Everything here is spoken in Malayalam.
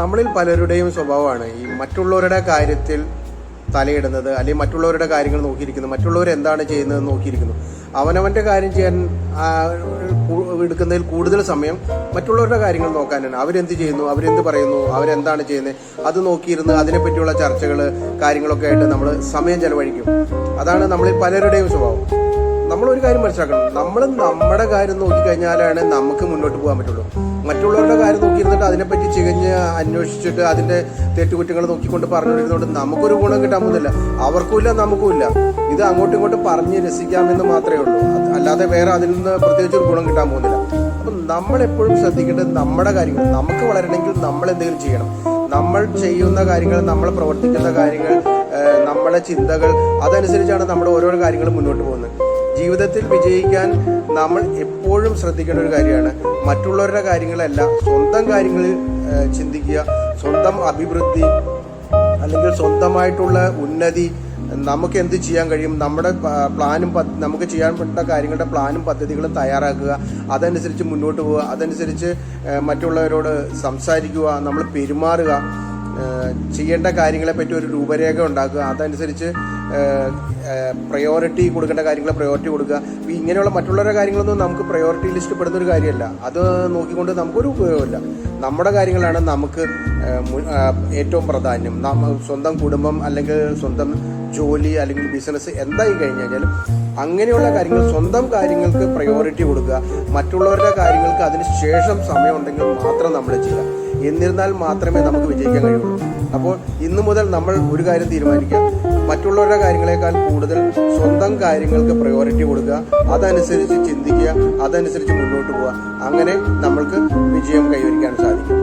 നമ്മളിൽ പലരുടെയും സ്വഭാവമാണ് ഈ മറ്റുള്ളവരുടെ കാര്യത്തിൽ തലയിടുന്നത്, അല്ലെങ്കിൽ മറ്റുള്ളവരുടെ കാര്യങ്ങൾ നോക്കിയിരിക്കുന്നു, മറ്റുള്ളവർ എന്താണ് ചെയ്യുന്നതെന്ന് നോക്കിയിരിക്കുന്നു. അവനവൻ്റെ കാര്യം ചെയ്യാൻ എടുക്കുന്നതിൽ കൂടുതൽ സമയം മറ്റുള്ളവരുടെ കാര്യങ്ങൾ നോക്കാനാണ്. അവരെന്ത് ചെയ്യുന്നു, അവരെന്ത് പറയുന്നു, അവരെന്താണ് ചെയ്യുന്നത്, അത് നോക്കിയിരുന്ന് അതിനെപ്പറ്റിയുള്ള ചർച്ചകൾ കാര്യങ്ങളൊക്കെ ആയിട്ട് നമ്മൾ സമയം ചെലവഴിക്കും. അതാണ് നമ്മളിൽ പലരുടെയും സ്വഭാവം. നമ്മളൊരു കാര്യം മനസ്സിലാക്കണം, നമ്മൾ നമ്മുടെ കാര്യം നോക്കിക്കഴിഞ്ഞാലാണ് നമുക്ക് മുന്നോട്ട് പോകാൻ പറ്റുള്ളൂ. മറ്റുള്ളവരുടെ കാര്യം നോക്കിയിരുന്നിട്ട് അതിനെപ്പറ്റി ചികഞ്ഞ് അന്വേഷിച്ചിട്ട് അതിൻ്റെ തെറ്റുകുറ്റങ്ങൾ നോക്കിക്കൊണ്ട് പറഞ്ഞുകൊണ്ടിരുന്നതുകൊണ്ട് നമുക്കൊരു ഗുണം കിട്ടാൻ പോകുന്നില്ല. അവർക്കുമില്ല, നമുക്കുമില്ല. ഇത് അങ്ങോട്ടും ഇങ്ങോട്ടും പറഞ്ഞ് രസിക്കാമെന്ന് മാത്രമേ ഉള്ളൂ, അല്ലാതെ വേറെ അതിൽ നിന്ന് പ്രത്യേകിച്ച് ഒരു ഗുണം കിട്ടാൻ പോകുന്നില്ല. അപ്പം നമ്മളെപ്പോഴും ശ്രദ്ധിക്കേണ്ടത് നമ്മുടെ കാര്യങ്ങൾ. നമുക്ക് വളരണമെങ്കിൽ നമ്മൾ എന്തെങ്കിലും ചെയ്യണം. നമ്മൾ ചെയ്യുന്ന കാര്യങ്ങൾ, നമ്മൾ പ്രവർത്തിക്കുന്ന കാര്യങ്ങൾ, നമ്മുടെ ചിന്തകൾ, അതനുസരിച്ചാണ് നമ്മുടെ ഓരോ കാര്യങ്ങളും മുന്നോട്ട് പോകുന്നത്. ജീവിതത്തിൽ വിജയിക്കാൻ നമ്മൾ എപ്പോഴും ശ്രദ്ധിക്കേണ്ട ഒരു കാര്യമാണ് മറ്റുള്ളവരുടെ കാര്യങ്ങളല്ല, സ്വന്തം കാര്യങ്ങളിൽ ചിന്തിക്കുക. സ്വന്തം അഭിവൃദ്ധി അല്ലെങ്കിൽ സ്വന്തമായിട്ടുള്ള ഉന്നതി, നമുക്ക് എന്ത് ചെയ്യാൻ കഴിയും, നമ്മുടെ പ്ലാനും നമുക്ക് ചെയ്യാൻ പറ്റുന്ന കാര്യങ്ങളുടെ പ്ലാനും പദ്ധതികളും തയ്യാറാക്കുക. അതനുസരിച്ച് മുന്നോട്ട് പോവുക, അതനുസരിച്ച് മറ്റുള്ളവരോട് സംസാരിക്കുക, നമ്മൾ പെരുമാറുക, ചെയ്യേണ്ട കാര്യങ്ങളെപ്പറ്റി ഒരു രൂപരേഖ ഉണ്ടാക്കുക, അതനുസരിച്ച് പ്രയോറിറ്റി കൊടുക്കേണ്ട കാര്യങ്ങൾ പ്രയോറിറ്റി കൊടുക്കുക. ഇങ്ങനെയുള്ള മറ്റുള്ളവരുടെ കാര്യങ്ങളൊന്നും നമുക്ക് പ്രയോറിറ്റി ലിസ്റ്റ് പെടുന്ന ഒരു കാര്യമല്ല. അത് നോക്കിക്കൊണ്ട് നമുക്കൊരു ഉപയോഗമില്ല. നമ്മുടെ കാര്യങ്ങളാണ് നമുക്ക് ഏറ്റവും പ്രാധാന്യം. സ്വന്തം കുടുംബം അല്ലെങ്കിൽ സ്വന്തം ജോലി അല്ലെങ്കിൽ ബിസിനസ് എന്തായി കഴിഞ്ഞാലും അങ്ങനെയുള്ള കാര്യങ്ങൾ, സ്വന്തം കാര്യങ്ങൾക്ക് പ്രയോറിറ്റി കൊടുക്കുക. മറ്റുള്ളവരുടെ കാര്യങ്ങൾക്ക് അതിന് ശേഷം സമയമുണ്ടെങ്കിൽ മാത്രം നമ്മൾ ചെയ്യുക. എന്നിരുന്നാൽ മാത്രമേ നമുക്ക് വിജയിക്കാൻ കഴിയുള്ളൂ. അപ്പോൾ ഇന്നു മുതൽ നമ്മൾ ഒരു കാര്യം തീരുമാനിക്കുക, മറ്റുള്ളവരുടെ കാര്യങ്ങളെക്കാൾ കൂടുതൽ സ്വന്തം കാര്യങ്ങൾക്ക് പ്രയോറിറ്റി കൊടുക്കുക, അതനുസരിച്ച് ചിന്തിക്കുക, അതനുസരിച്ച് മുന്നോട്ട് പോവുക. അങ്ങനെ നമ്മൾക്ക് വിജയം കൈവരിക്കാൻ സാധിക്കും.